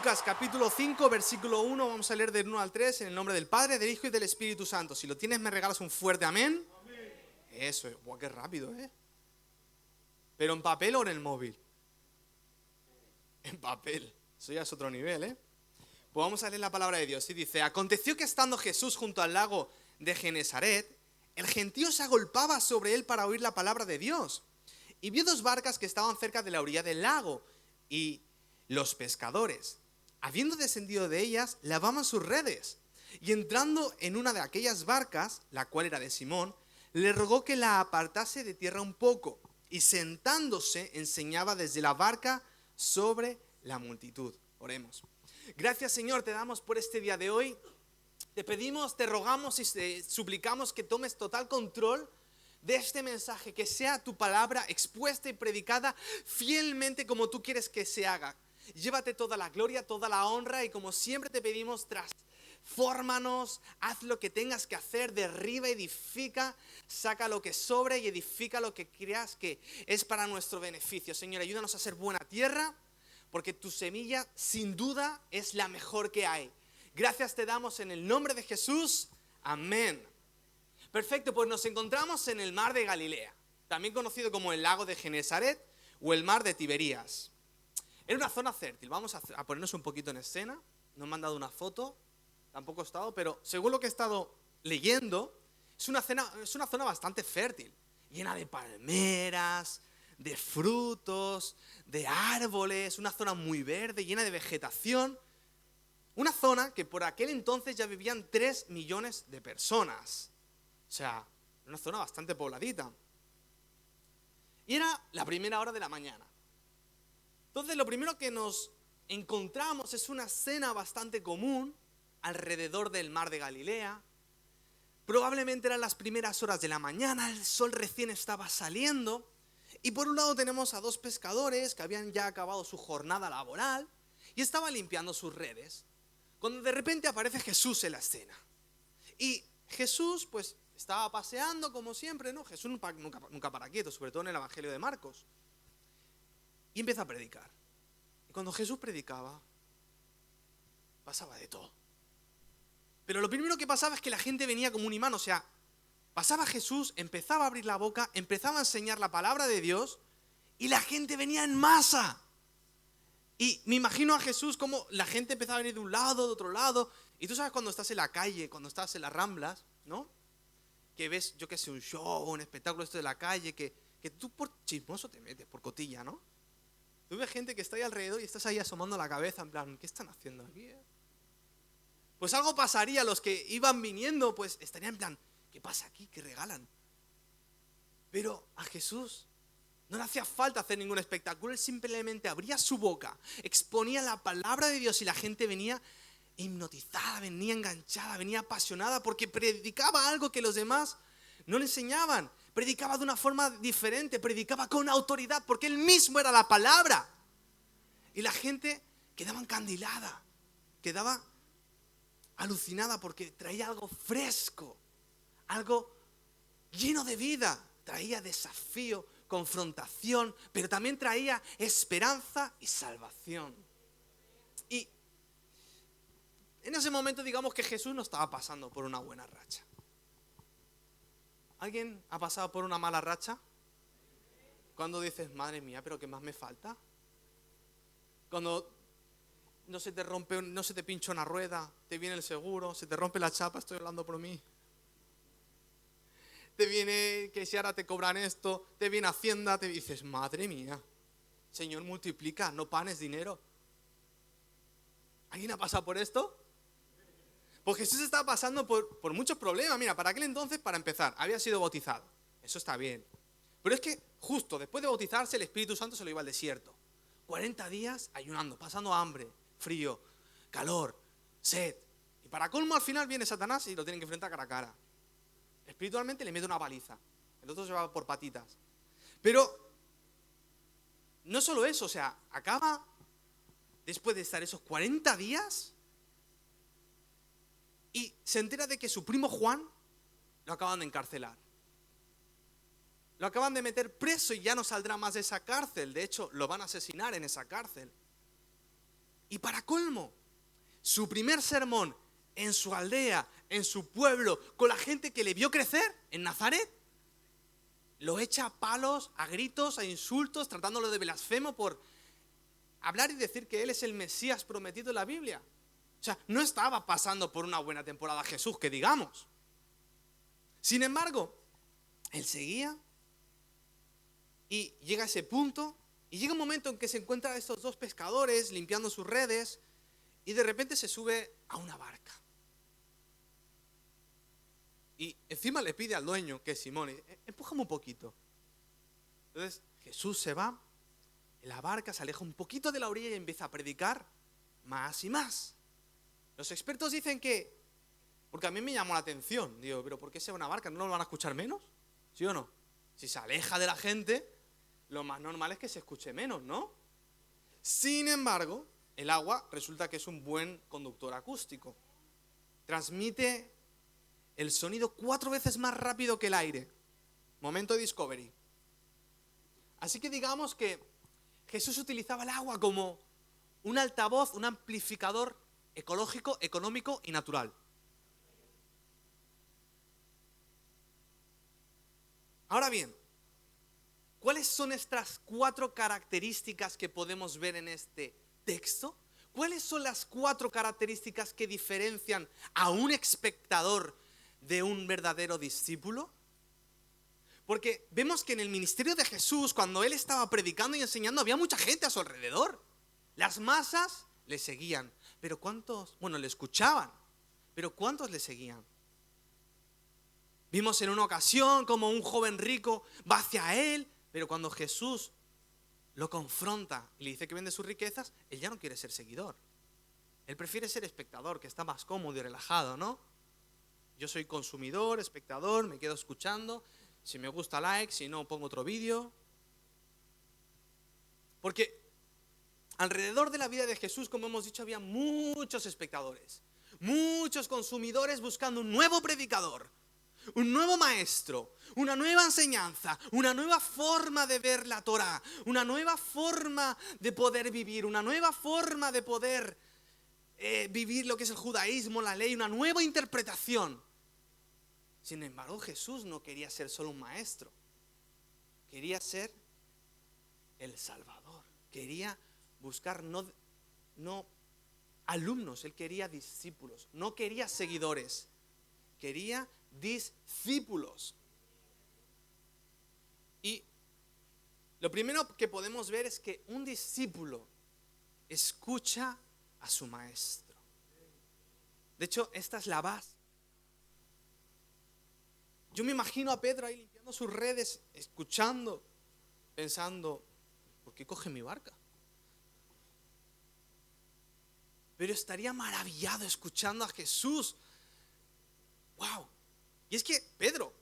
Lucas capítulo 5, versículo 1, vamos a leer del 1 al 3, en el nombre del Padre, del Hijo y del Espíritu Santo. Si lo tienes, me regalas un fuerte amén. Amén. Eso, ¡buah, qué rápido, ¿eh? ¿Pero en papel o en el móvil? En papel, eso ya es otro nivel, ¿eh? Pues vamos a leer la palabra de Dios y dice: aconteció que estando Jesús junto al lago de Genesaret, el gentío se agolpaba sobre él para oír la palabra de Dios. Y vio dos barcas que estaban cerca de la orilla del lago, y los pescadores, habiendo descendido de ellas, lavaban sus redes. Y entrando en una de aquellas barcas, la cual era de Simón, le rogó que la apartase de tierra un poco, y sentándose enseñaba desde la barca sobre la multitud. Oremos. Gracias, Señor, te damos por este día de hoy. Te pedimos, te rogamos y te suplicamos que tomes total control de este mensaje, que sea tu palabra expuesta y predicada fielmente como tú quieres que se haga. Llévate toda la gloria, toda la honra, y como siempre te pedimos, transfórmanos, haz lo que tengas que hacer, derriba, edifica, saca lo que sobre y edifica lo que creas que es para nuestro beneficio. Señor, ayúdanos a ser buena tierra, porque tu semilla sin duda es la mejor que hay. Gracias te damos en el nombre de Jesús. Amén. Perfecto, pues nos encontramos en el mar de Galilea, también conocido como el lago de Genesaret o el mar de Tiberías. Era una zona fértil. Vamos a ponernos un poquito en escena. No me han dado una foto, tampoco he estado, pero según lo que he estado leyendo, es una zona bastante fértil, llena de palmeras, de frutos, de árboles, una zona muy verde, llena de vegetación. Una zona que por aquel entonces ya vivían 3 millones de personas. O sea, una zona bastante pobladita. Y era la primera hora de la mañana. Entonces lo primero que nos encontramos es una escena bastante común alrededor del mar de Galilea. Probablemente eran las primeras horas de la mañana, el sol recién estaba saliendo. Y por un lado tenemos a dos pescadores que habían ya acabado su jornada laboral y estaban limpiando sus redes, cuando de repente aparece Jesús en la escena. Y Jesús pues estaba paseando como siempre, ¿no? Jesús nunca para quieto, sobre todo en el Evangelio de Marcos. Y empieza a predicar. Y cuando Jesús predicaba, pasaba de todo. Pero lo primero que pasaba es que la gente venía como un imán. O sea, pasaba Jesús, empezaba a abrir la boca, empezaba a enseñar la palabra de Dios, y la gente venía en masa. Y me imagino a Jesús como la gente empezaba a venir de un lado, de otro lado. Y tú sabes cuando estás en la calle, cuando estás en las Ramblas, ¿no? Que ves, yo qué sé, un show, un espectáculo esto de la calle, que tú por chismoso te metes, por cotilla, ¿no? Tú ves gente que está ahí alrededor y estás ahí asomando la cabeza en plan, ¿qué están haciendo aquí? Pues algo pasaría, los que iban viniendo pues estarían en plan, ¿qué pasa aquí? ¿Qué regalan? Pero a Jesús no le hacía falta hacer ningún espectáculo. Él simplemente abría su boca, exponía la palabra de Dios y la gente venía hipnotizada, venía enganchada, venía apasionada, porque predicaba algo que los demás no le enseñaban. Predicaba de una forma diferente, predicaba con autoridad, porque él mismo era la palabra. Y la gente quedaba encandilada, quedaba alucinada, porque traía algo fresco, algo lleno de vida. Traía desafío, confrontación, pero también traía esperanza y salvación. Y en ese momento digamos que Jesús no estaba pasando por una buena racha. ¿Alguien ha pasado por una mala racha? Cuando dices, madre mía, pero ¿qué más me falta? Cuando no se te rompe, no se te pincha una rueda, te viene el seguro, se te rompe la chapa, estoy hablando por mí. Te viene que si ahora te cobran esto, te viene Hacienda, te dices, madre mía, Señor, multiplica, no panes dinero. ¿Alguien ha pasado por esto? Pues Jesús estaba pasando por muchos problemas. Mira, para aquel entonces, para empezar, había sido bautizado. Eso está bien. Pero es que justo después de bautizarse, el Espíritu Santo se lo iba al desierto. 40 días ayunando, pasando hambre, frío, calor, sed. Y para colmo al final viene Satanás y lo tienen que enfrentar cara a cara. Espiritualmente le mete una paliza. El otro se va por patitas. Pero no solo eso, o sea, acaba después de estar esos 40 días y se entera de que su primo Juan lo acaban de encarcelar. Lo acaban de meter preso y ya no saldrá más de esa cárcel. De hecho, lo van a asesinar en esa cárcel. Y para colmo, su primer sermón en su aldea, en su pueblo, con la gente que le vio crecer en Nazaret, lo echa a palos, a gritos, a insultos, tratándolo de blasfemo por hablar y decir que él es el Mesías prometido en la Biblia. O sea, no estaba pasando por una buena temporada Jesús, que digamos. Sin embargo, él seguía y llega a ese punto y llega un momento en que se encuentra a estos dos pescadores limpiando sus redes y de repente se sube a una barca. Y encima le pide al dueño, que es Simón, empújame un poquito. Entonces Jesús se va, en la barca se aleja un poquito de la orilla y empieza a predicar más y más. Los expertos dicen que, porque a mí me llamó la atención, digo, pero ¿por qué se va a una barca? ¿No lo van a escuchar menos? ¿Sí o no? Si se aleja de la gente, lo más normal es que se escuche menos, ¿no? Sin embargo, el agua resulta que es un buen conductor acústico. Transmite el sonido 4 veces más rápido que el aire. Momento Discovery. Así que digamos que Jesús utilizaba el agua como un altavoz, un amplificador ecológico, económico y natural. Ahora bien, ¿cuáles son estas 4 características que podemos ver en este texto? ¿Cuáles son las 4 características que diferencian a un espectador de un verdadero discípulo? Porque vemos que en el ministerio de Jesús, cuando él estaba predicando y enseñando, había mucha gente a su alrededor. Las masas le seguían, pero ¿cuántos? Bueno, le escuchaban, pero ¿cuántos le seguían? Vimos en una ocasión como un joven rico va hacia él, pero cuando Jesús lo confronta y le dice que vende sus riquezas, él ya no quiere ser seguidor. Él prefiere ser espectador, que está más cómodo y relajado, ¿no? Yo soy consumidor, espectador, me quedo escuchando. Si me gusta, like, si no, pongo otro vídeo. Porque alrededor de la vida de Jesús, como hemos dicho, había muchos espectadores, muchos consumidores buscando un nuevo predicador, un nuevo maestro, una nueva enseñanza, una nueva forma de ver la Torá, una nueva forma de poder vivir, una nueva forma de poder vivir lo que es el judaísmo, la ley, una nueva interpretación. Sin embargo, Jesús no quería ser solo un maestro, quería ser el Salvador, quería buscar no alumnos, él quería discípulos, no quería seguidores, quería discípulos. Y lo primero que podemos ver es que un discípulo escucha a su maestro. De hecho, esta es la base. Yo me imagino a Pedro ahí limpiando sus redes, escuchando, pensando, ¿por qué coge mi barca? Pero estaría maravillado escuchando a Jesús. ¡Wow! Y es que Pedro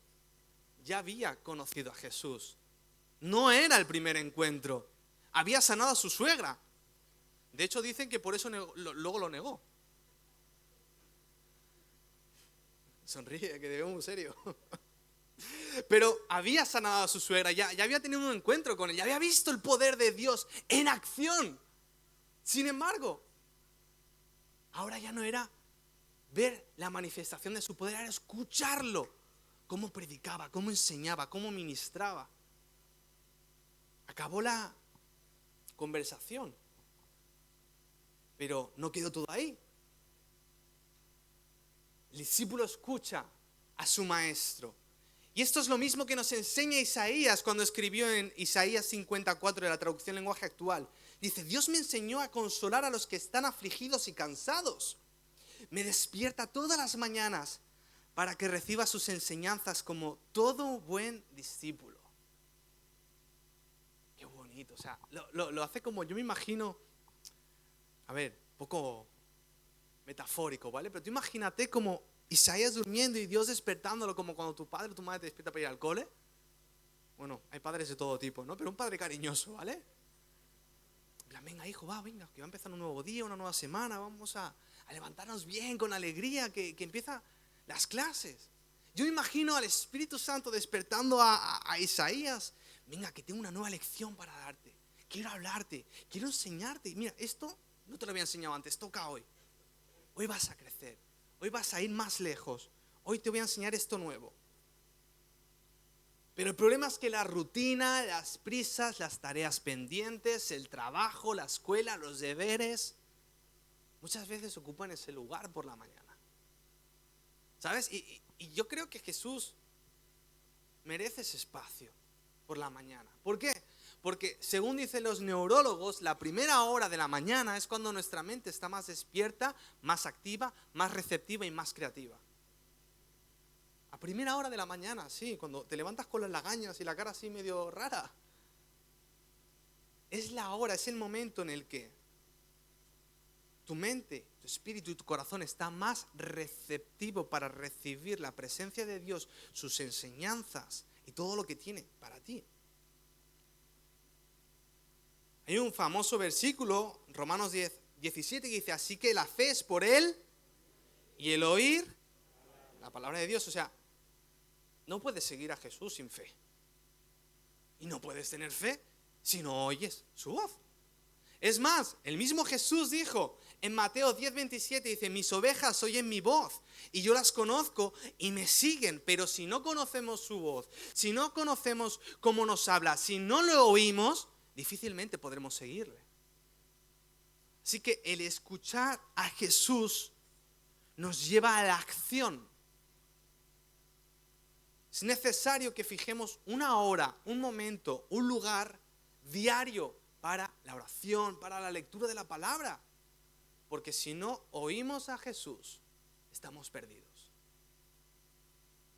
ya había conocido a Jesús. No era el primer encuentro. Había sanado a su suegra. De hecho, dicen que por eso luego lo negó. Sonríe, que te veo muy serio. Pero había sanado a su suegra, ya había tenido un encuentro con él, ya había visto el poder de Dios en acción. Sin embargo, ahora ya no era ver la manifestación de su poder, era escucharlo, cómo predicaba, cómo enseñaba, cómo ministraba. Acabó la conversación, pero no quedó todo ahí. El discípulo escucha a su maestro. Y esto es lo mismo que nos enseña Isaías cuando escribió en Isaías 54 de la traducción lenguaje actual. Dice, Dios me enseñó a consolar a los que están afligidos y cansados. Me despierta todas las mañanas para que reciba sus enseñanzas como todo buen discípulo. Qué bonito, o sea, lo hace como, yo me imagino, a ver, un poco metafórico, ¿vale? Pero tú imagínate como Isaías durmiendo y Dios despertándolo, como cuando tu padre o tu madre te despierta para ir al cole. Bueno, hay padres de todo tipo, ¿no? Pero un padre cariñoso, ¿vale? En plan, venga hijo, venga, que va a empezar un nuevo día, una nueva semana, vamos a levantarnos bien, con alegría, que empieza las clases. Yo me imagino al Espíritu Santo despertando a Isaías. Venga, que tengo una nueva lección para darte. Quiero hablarte, quiero enseñarte. Mira, esto No te lo había enseñado antes, toca hoy. Hoy vas a crecer, hoy vas a ir más lejos, hoy te voy a enseñar esto nuevo. Pero el problema es que la rutina, las prisas, las tareas pendientes, el trabajo, la escuela, los deberes, muchas veces ocupan ese lugar por la mañana. ¿Sabes? Y yo creo que Jesús merece ese espacio por la mañana. ¿Por qué? Porque según dicen los neurólogos, la primera hora de la mañana es cuando nuestra mente está más despierta, más activa, más receptiva y más creativa. A primera hora de la mañana, sí, cuando te levantas con las lagañas y la cara así medio rara. Es la hora, es el momento en el que tu mente, tu espíritu y tu corazón está más receptivo para recibir la presencia de Dios, sus enseñanzas y todo lo que tiene para ti. Hay un famoso versículo, Romanos 10:17, que dice, así que la fe es por Él y el oír la palabra de Dios. O sea, no puedes seguir a Jesús sin fe. Y no puedes tener fe si no oyes su voz. Es más, el mismo Jesús dijo en Mateo 10:27, dice, mis ovejas oyen mi voz y yo las conozco y me siguen. Pero si no conocemos su voz, si no conocemos cómo nos habla, si no lo oímos, difícilmente podremos seguirle. Así que el escuchar a Jesús nos lleva a la acción. Es necesario que fijemos una hora, un momento, un lugar diario para la oración, para la lectura de la palabra. Porque si no oímos a Jesús, estamos perdidos.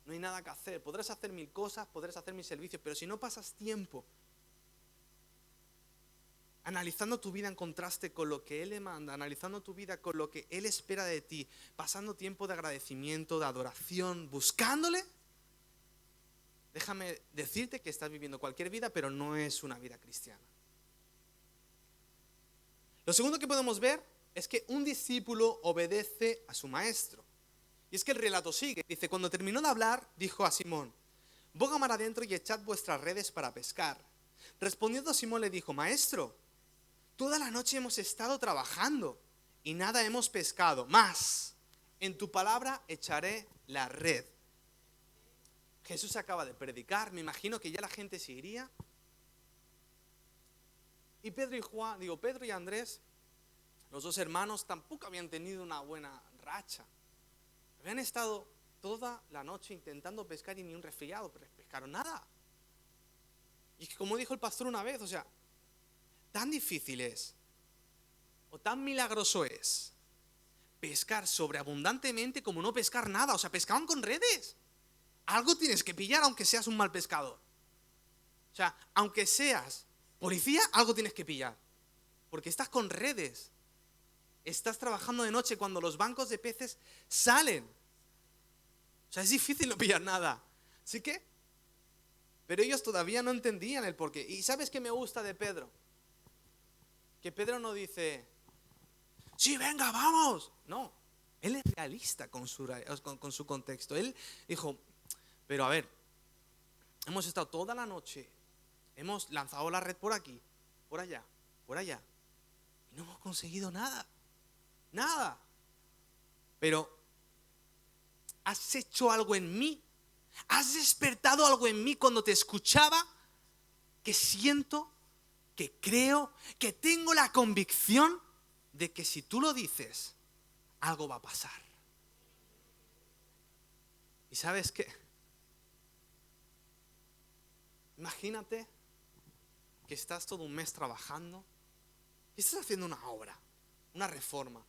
No hay nada que hacer. Podrás hacer mil cosas, podrás hacer mil servicios, pero si no pasas tiempo analizando tu vida en contraste con lo que Él le manda, analizando tu vida con lo que Él espera de ti, pasando tiempo de agradecimiento, de adoración, buscándole, déjame decirte que estás viviendo cualquier vida, pero no es una vida cristiana. Lo segundo que podemos ver es que un discípulo obedece a su maestro. Y es que el relato sigue. Dice, cuando terminó de hablar, dijo a Simón, boga mar adentro y echad vuestras redes para pescar. Respondiendo Simón le dijo, maestro, toda la noche hemos estado trabajando y nada hemos pescado. Mas, en tu palabra echaré la red. Jesús acaba de predicar, me imagino que ya la gente se iría. Y Pedro y Andrés, los dos hermanos, tampoco habían tenido una buena racha. Habían estado toda la noche intentando pescar y ni un resfriado, pero pescaron nada. Y como dijo el pastor una vez, o sea, tan difícil es, o tan milagroso es, pescar sobreabundantemente como no pescar nada. O sea, pescaban con redes. Algo tienes que pillar aunque seas un mal pescador. O sea, aunque seas policía, algo tienes que pillar. Porque estás con redes. Estás trabajando de noche cuando los bancos de peces salen. O sea, es difícil no pillar nada. Así que, pero ellos todavía no entendían el porqué. ¿Y sabes qué me gusta de Pedro? Que Pedro no dice, sí, venga, vamos. No, él es realista con su contexto. Él dijo, pero a ver, hemos estado toda la noche, hemos lanzado la red por aquí, por allá, y no hemos conseguido nada. Nada. Pero has hecho algo en mí. Has despertado algo en mí cuando te escuchaba, que siento, que creo, que tengo la convicción de que si tú lo dices, algo va a pasar. ¿Y sabes qué? Imagínate que estás todo un mes trabajando y estás haciendo una obra, una reforma.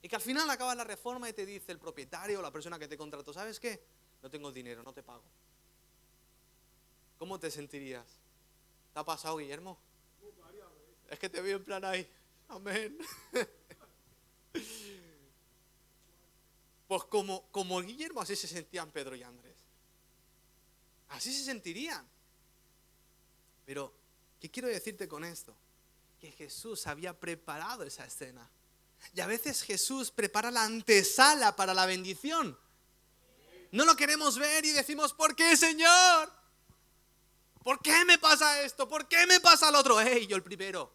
Y que al final acabas la reforma y te dice el propietario o la persona que te contrató, ¿sabes qué? No tengo dinero, no te pago. ¿Cómo te sentirías? ¿Te ha pasado, Guillermo? Es que te veo en plan ahí. Amén. Pues como Guillermo, así se sentían Pedro y Andrés. Así se sentirían. Pero, ¿qué quiero decirte con esto? Que Jesús había preparado esa escena. Y a veces Jesús prepara la antesala para la bendición. No lo queremos ver y decimos, ¿por qué, Señor? ¿Por qué me pasa esto? ¿Por qué me pasa lo otro? Yo el primero.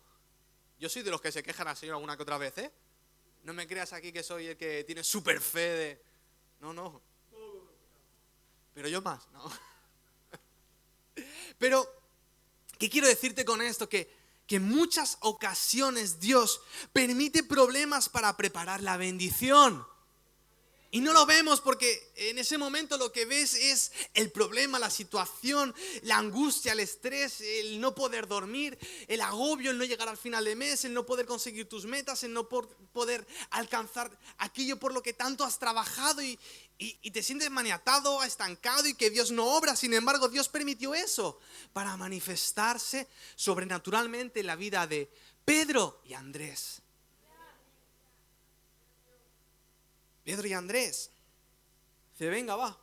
Yo soy de los que se quejan al Señor alguna que otra vez, ¿eh? No me creas aquí que soy el que tiene súper fe de... No. Pero yo más, ¿no? Pero, ¿qué quiero decirte con esto? Que en muchas ocasiones Dios permite problemas para preparar la bendición. Y no lo vemos porque en ese momento lo que ves es el problema, la situación, la angustia, el estrés, el no poder dormir, el agobio, el no llegar al final de mes, el no poder conseguir tus metas, el no poder alcanzar aquello por lo que tanto has trabajado y te sientes maniatado, estancado y que Dios no obra. Sin embargo, Dios permitió eso para manifestarse sobrenaturalmente en la vida de Pedro y Andrés. Pedro y Andrés. Dice, venga, va.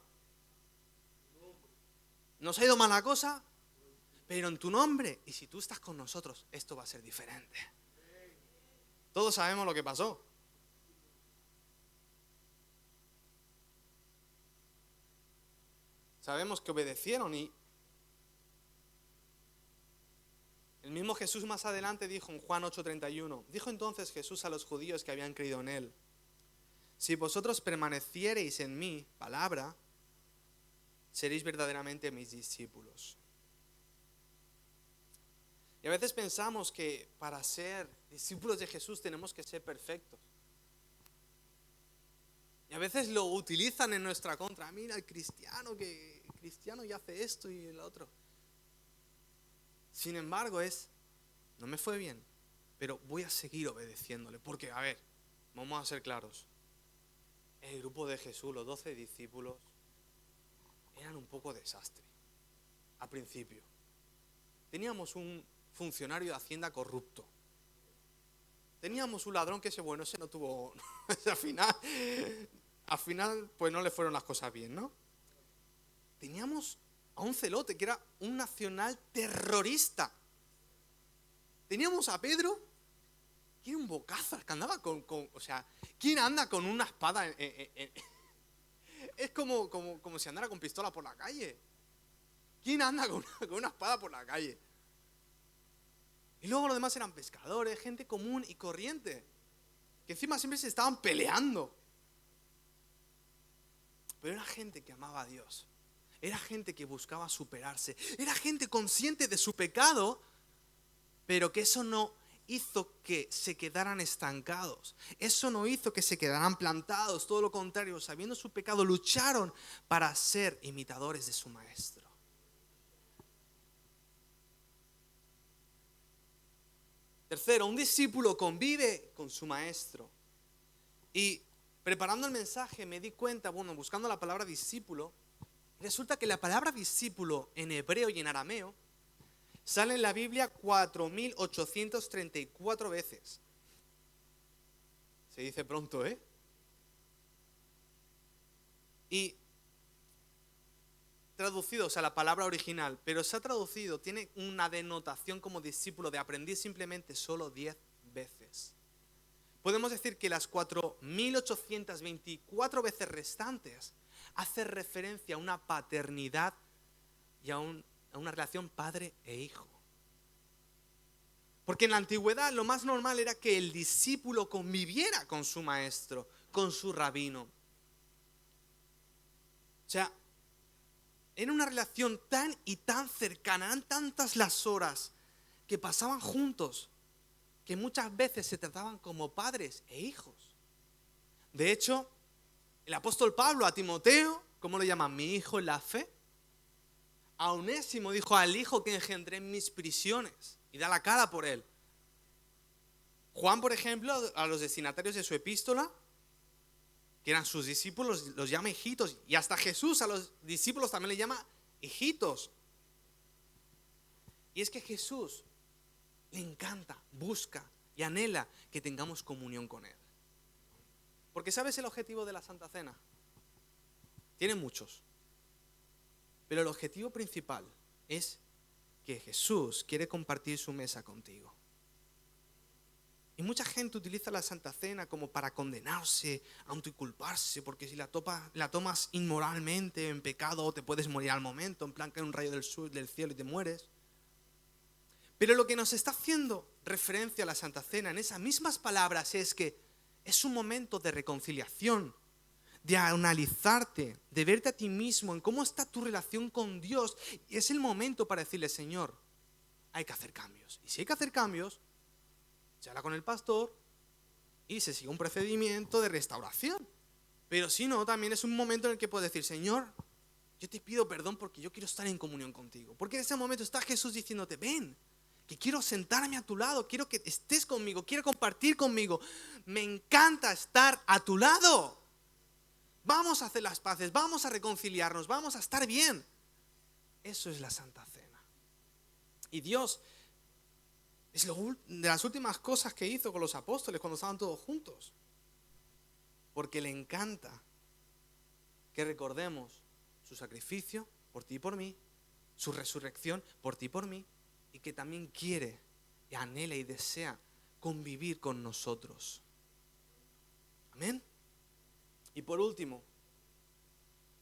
Nos ha ido mal la cosa, pero en tu nombre, y si tú estás con nosotros, esto va a ser diferente. Todos sabemos lo que pasó. Sabemos que obedecieron y el mismo Jesús más adelante dijo en Juan 8:31, dijo entonces Jesús a los judíos que habían creído en él, si vosotros permaneciereis en mi palabra, seréis verdaderamente mis discípulos. Y a veces pensamos que para ser discípulos de Jesús tenemos que ser perfectos. Y a veces lo utilizan en nuestra contra. Mira, el cristiano ya hace esto y el otro. Sin embargo no me fue bien, pero voy a seguir obedeciéndole. Porque, a ver, vamos a ser claros. El grupo de Jesús, los 12 discípulos, eran un poco desastre al principio. Teníamos un funcionario de Hacienda corrupto. Teníamos un ladrón que ese no tuvo... al final, pues no le fueron las cosas bien, ¿no? Teníamos a un celote que era un nacional terrorista. Teníamos a Pedro, que era un bocazas, que andaba o sea, ¿quién anda con una espada? Es como si andara con pistola por la calle. ¿Quién anda con una espada por la calle? Y luego los demás eran pescadores, gente común y corriente, que encima siempre se estaban peleando. Pero era gente que amaba a Dios. Era gente que buscaba superarse. Era gente consciente de su pecado, pero que eso no hizo que se quedaran estancados. Eso no hizo que se quedaran plantados. Todo lo contrario, sabiendo su pecado, lucharon para ser imitadores de su maestro. Tercero, un discípulo convive con su maestro. Y preparando el mensaje me di cuenta, buscando la palabra discípulo, resulta que la palabra discípulo en hebreo y en arameo sale en la Biblia 4834 veces. Se dice pronto, ¿eh? Y traducido, o sea, la palabra original, pero se ha traducido, tiene una denotación como discípulo de aprendí simplemente solo 10 veces. Podemos decir que las 4824 veces restantes hace referencia a una paternidad y a una relación padre e hijo. Porque en la antigüedad lo más normal era que el discípulo conviviera con su maestro, con su rabino. O sea, era una relación tan y tan cercana, eran tantas las horas que pasaban juntos, que muchas veces se trataban como padres e hijos. De hecho, el apóstol Pablo a Timoteo, ¿cómo lo llama? Mi hijo en la fe. A Onésimo dijo, al hijo que engendré en mis prisiones, y da la cara por él. Juan, por ejemplo, a los destinatarios de su epístola, que eran sus discípulos, los llama hijitos. Y hasta Jesús a los discípulos también le llama hijitos. Y es que Jesús le encanta, busca y anhela que tengamos comunión con Él. Porque ¿sabes el objetivo de la Santa Cena? Tiene muchos. Pero el objetivo principal es que Jesús quiere compartir su mesa contigo. Y mucha gente utiliza la Santa Cena como para condenarse, autoinculparse, porque si la tomas inmoralmente, en pecado, te puedes morir al momento, en plan que hay un rayo del cielo y te mueres. Pero lo que nos está haciendo referencia a la Santa Cena en esas mismas palabras es que es un momento de reconciliación, de analizarte, de verte a ti mismo en cómo está tu relación con Dios. Y es el momento para decirle, Señor, hay que hacer cambios. Y si hay que hacer cambios, se habla con el pastor y se sigue un procedimiento de restauración. Pero si no, también es un momento en el que puedes decir, Señor, yo te pido perdón porque yo quiero estar en comunión contigo. Porque en ese momento está Jesús diciéndote, ven, que quiero sentarme a tu lado, quiero que estés conmigo, quiero compartir conmigo. Me encanta estar a tu lado. Vamos a hacer las paces, vamos a reconciliarnos, vamos a estar bien. Eso es la Santa Cena. Y Dios es de las últimas cosas que hizo con los apóstoles cuando estaban todos juntos. Porque le encanta que recordemos su sacrificio por ti y por mí, su resurrección por ti y por mí, y que también quiere, y anhela y desea convivir con nosotros. Amén. Y por último,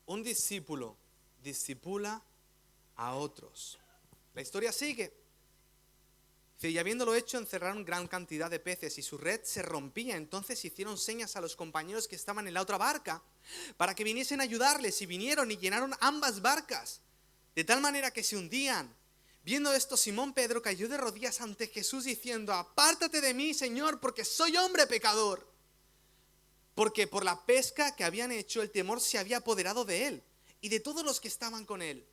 un discípulo discipula a otros. La historia sigue. Dice, y habiéndolo hecho, encerraron gran cantidad de peces y su red se rompía. Entonces hicieron señas a los compañeros que estaban en la otra barca para que viniesen a ayudarles, y vinieron y llenaron ambas barcas, de tal manera que se hundían. Viendo esto, Simón Pedro cayó de rodillas ante Jesús diciendo, apártate de mí, Señor, porque soy hombre pecador. Porque por la pesca que habían hecho, el temor se había apoderado de él y de todos los que estaban con él,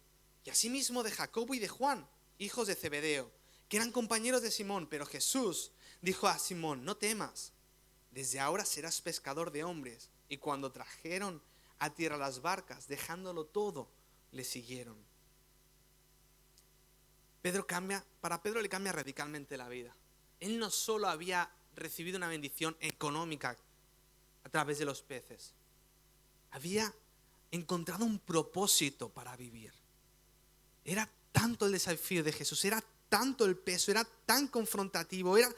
y asimismo de Jacobo y de Juan, hijos de Zebedeo, que eran compañeros de Simón. Pero Jesús dijo a Simón, no temas, desde ahora serás pescador de hombres. Y cuando trajeron a tierra las barcas, dejándolo todo, le siguieron. Para Pedro le cambia radicalmente la vida. Él no solo había recibido una bendición económica a través de los peces, había encontrado un propósito para vivir. Era tanto el desafío de Jesús, era tanto el peso, era tan confrontativo, era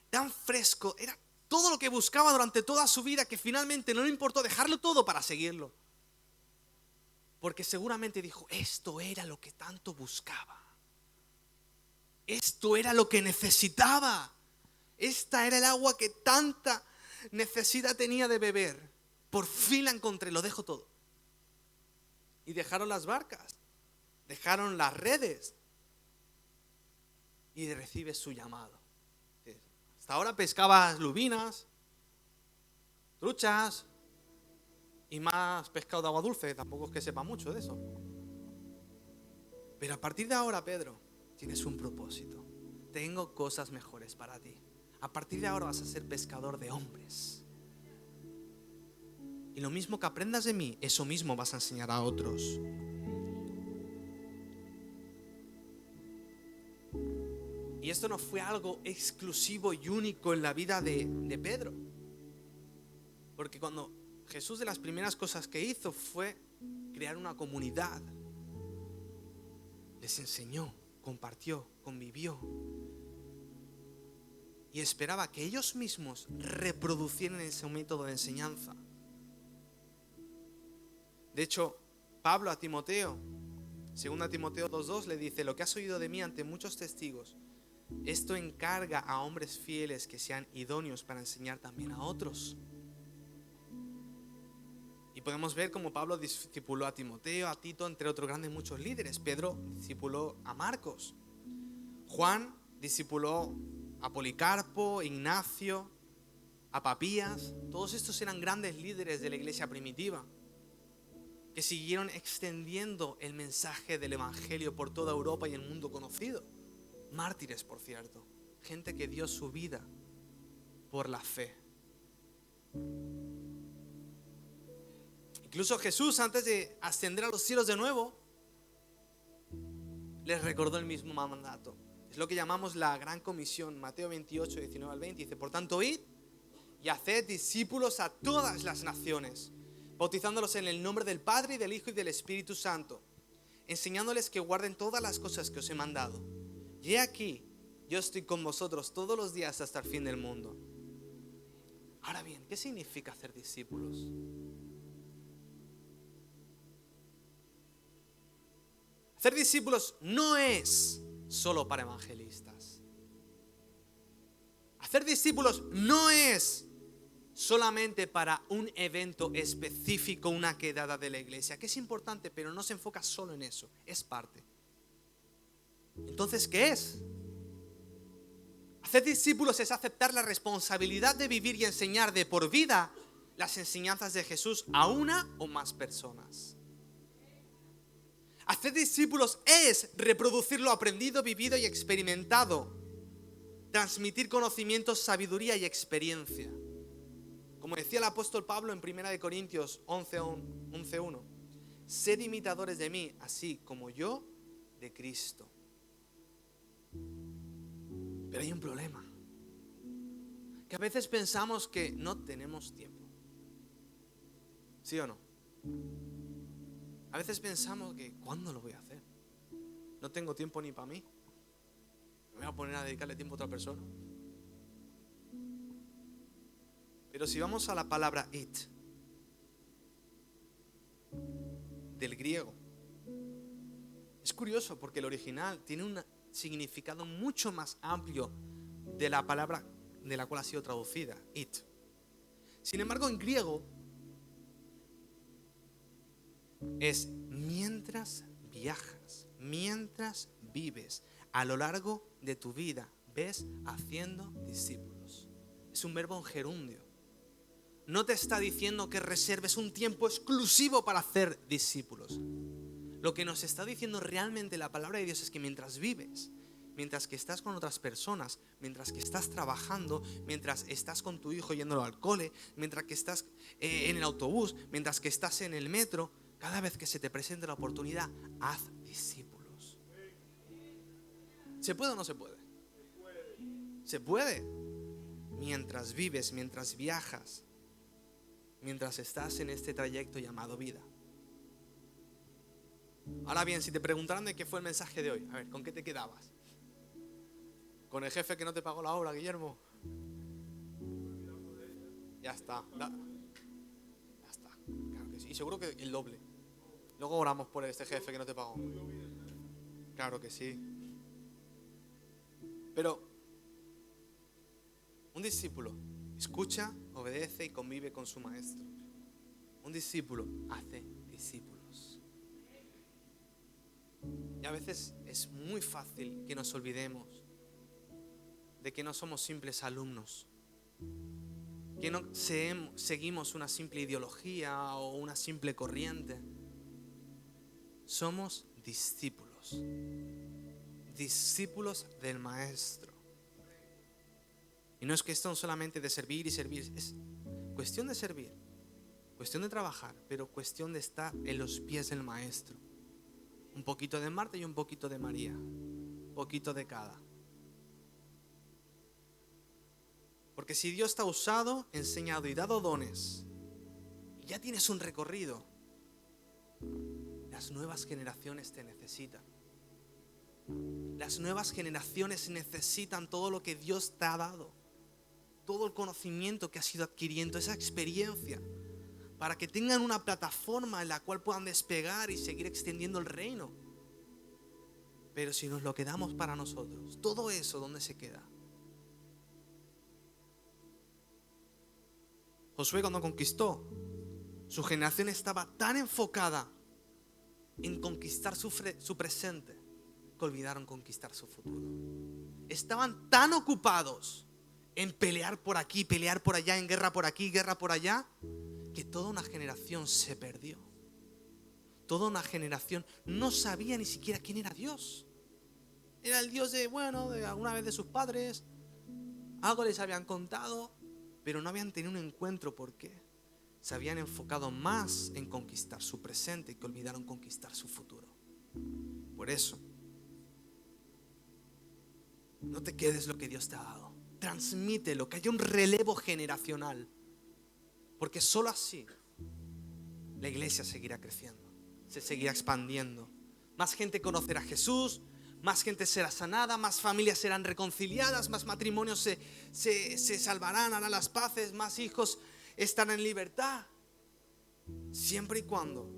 tan fresco, era todo lo que buscaba durante toda su vida, que finalmente no le importó dejarlo todo para seguirlo. Porque seguramente dijo, esto era lo que tanto buscaba. Esto era lo que necesitaba. Esta era el agua que tanta necesidad tenía de beber. Por fin la encontré, lo dejo todo. Y dejaron las barcas, dejaron las redes, y recibe su llamado. Hasta ahora pescabas lubinas, truchas y más pescado de agua dulce. Tampoco es que sepa mucho de eso. Pero a partir de ahora, Pedro, tienes un propósito. Tengo cosas mejores para ti. A partir de ahora vas a ser pescador de hombres. Y lo mismo que aprendas de mí, eso mismo vas a enseñar a otros. Y esto no fue algo exclusivo y único en la vida de Pedro. Porque cuando Jesús, de las primeras cosas que hizo fue crear una comunidad. Les enseñó, compartió, convivió. Y esperaba que ellos mismos reproducieran ese método de enseñanza. De hecho, Pablo a Timoteo, 2 Timoteo 2:2, le dice, lo que has oído de mí ante muchos testigos, esto encarga a hombres fieles que sean idóneos para enseñar también a otros. Y podemos ver cómo Pablo discipuló a Timoteo, a Tito, entre otros grandes muchos líderes. Pedro discipuló a Marcos. Juan discipuló a Policarpo, Ignacio, a Papías. Todos estos eran grandes líderes de la iglesia primitiva, que siguieron extendiendo el mensaje del evangelio por toda Europa y el mundo conocido. Mártires, por cierto. Gente que dio su vida por la fe. Incluso Jesús, antes de ascender a los cielos de nuevo, les recordó el mismo mandato. Es lo que llamamos la Gran Comisión. Mateo 28, 19 al 20 dice, por tanto, id y haced discípulos a todas las naciones, bautizándolos en el nombre del Padre y del Hijo y del Espíritu Santo, enseñándoles que guarden todas las cosas que os he mandado. Y he aquí, yo estoy con vosotros todos los días hasta el fin del mundo. Ahora bien, ¿qué significa hacer discípulos? Hacer discípulos no es solo para evangelistas. Hacer discípulos no es solamente para un evento específico, una quedada de la iglesia, que es importante, pero no se enfoca solo en eso, es parte. Entonces, ¿qué es? Hacer discípulos es aceptar la responsabilidad de vivir y enseñar de por vida las enseñanzas de Jesús a una o más personas. Hacer discípulos es reproducir lo aprendido, vivido y experimentado. Transmitir conocimientos, sabiduría y experiencia. Como decía el apóstol Pablo en 1 Corintios 11:1, sed imitadores de mí, así como yo de Cristo. Pero hay un problema, que a veces pensamos que no tenemos tiempo. ¿Sí o no? A veces pensamos que ¿cuándo lo voy a hacer? No tengo tiempo ni para mí. ¿Me voy a poner a dedicarle tiempo a otra persona? Pero si vamos a la palabra it, del griego, es curioso porque el original tiene un significado mucho más amplio de la palabra de la cual ha sido traducida, it. Sin embargo, en griego es mientras viajas, mientras vives, a lo largo de tu vida, ves haciendo discípulos. Es un verbo en gerundio. No te está diciendo que reserves un tiempo exclusivo para hacer discípulos. Lo que nos está diciendo realmente la palabra de Dios es que mientras vives, mientras que estás con otras personas, mientras que estás trabajando, mientras estás con tu hijo yéndolo al cole, mientras que estás en el autobús, mientras que estás en el metro, cada vez que se te presente la oportunidad, haz discípulos. ¿Se puede o no se puede? Se puede. Mientras vives, mientras viajas, mientras estás en este trayecto llamado vida. Ahora bien, si te preguntaran de qué fue el mensaje de hoy, a ver, ¿con qué te quedabas? ¿Con el jefe que no te pagó la obra, Guillermo? Ya está. Ya está. Claro que sí. Y seguro que el doble. Luego oramos por este jefe que no te pagó. Claro que sí. Pero un discípulo escucha, obedece y convive con su maestro. Un discípulo hace discípulos. Y a veces es muy fácil que nos olvidemos de que no somos simples alumnos, que no seguimos una simple ideología o una simple corriente. Somos discípulos, discípulos del maestro. Y no es cuestión solamente de servir y servir, es cuestión de servir, cuestión de trabajar, pero cuestión de estar en los pies del maestro. Un poquito de Marta y un poquito de María, un poquito de cada. Porque si Dios te ha usado, enseñado y dado dones, y ya tienes un recorrido, las nuevas generaciones te necesitan. Las nuevas generaciones necesitan todo lo que Dios te ha dado, todo el conocimiento que has ido adquiriendo, esa experiencia, para que tengan una plataforma en la cual puedan despegar y seguir extendiendo el reino. Pero si nos lo quedamos para nosotros, todo eso, ¿dónde se queda? Josué, cuando conquistó, su generación estaba tan enfocada en conquistar su presente que olvidaron conquistar su futuro. Estaban tan ocupados en pelear por aquí, pelear por allá, en guerra por aquí, guerra por allá, que toda una generación se perdió. Toda una generación no sabía ni siquiera quién era Dios. Era el Dios de alguna vez de sus padres, algo les habían contado, pero no habían tenido un encuentro porque se habían enfocado más en conquistar su presente que olvidaron conquistar su futuro. Por eso, no te quedes lo que Dios te ha dado. Transmítelo, que haya un relevo generacional. Porque solo así la iglesia seguirá creciendo, se seguirá expandiendo. Más gente conocerá a Jesús, más gente será sanada, más familias serán reconciliadas, más matrimonios se salvarán, harán las paces, más hijos estarán en libertad. Siempre y cuando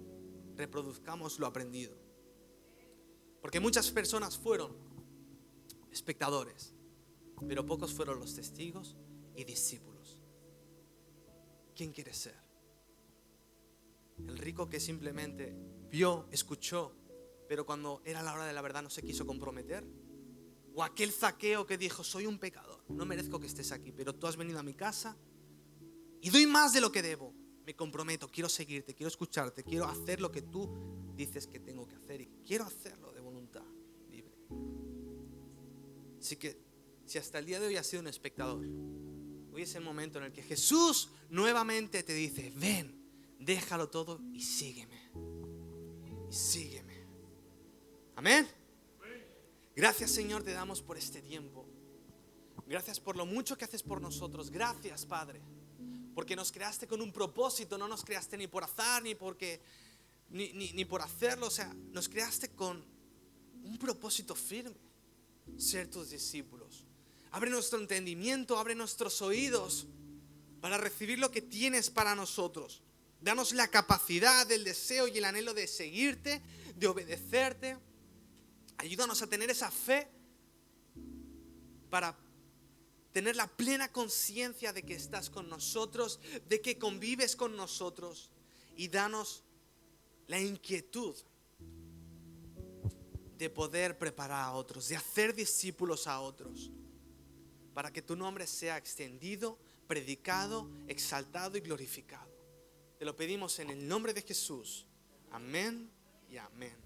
reproduzcamos lo aprendido. Porque muchas personas fueron espectadores, pero pocos fueron los testigos y discípulos. ¿Quién quieres ser? El rico que simplemente vio, escuchó, pero cuando era la hora de la verdad no se quiso comprometer. O aquel Zaqueo que dijo: soy un pecador, no merezco que estés aquí, pero tú has venido a mi casa y doy más de lo que debo. Me comprometo, quiero seguirte, quiero escucharte, quiero hacer lo que tú dices que tengo que hacer y quiero hacerlo de voluntad libre. Así que si hasta el día de hoy has sido un espectador, hoy es el momento en el que Jesús nuevamente te dice: ven, déjalo todo y sígueme. Y sígueme. Amén. Gracias, Señor, te damos por este tiempo. Gracias por lo mucho que haces por nosotros. Gracias, Padre, porque nos creaste con un propósito. No nos creaste ni por azar, ni por hacerlo. O sea, nos creaste con un propósito firme: ser tus discípulos. Abre nuestro entendimiento, abre nuestros oídos para recibir lo que tienes para nosotros. Danos la capacidad, el deseo y el anhelo de seguirte, de obedecerte. Ayúdanos a tener esa fe para tener la plena conciencia de que estás con nosotros, de que convives con nosotros, y danos la inquietud de poder preparar a otros, de hacer discípulos a otros, para que tu nombre sea extendido, predicado, exaltado y glorificado. Te lo pedimos en el nombre de Jesús. Amén y amén.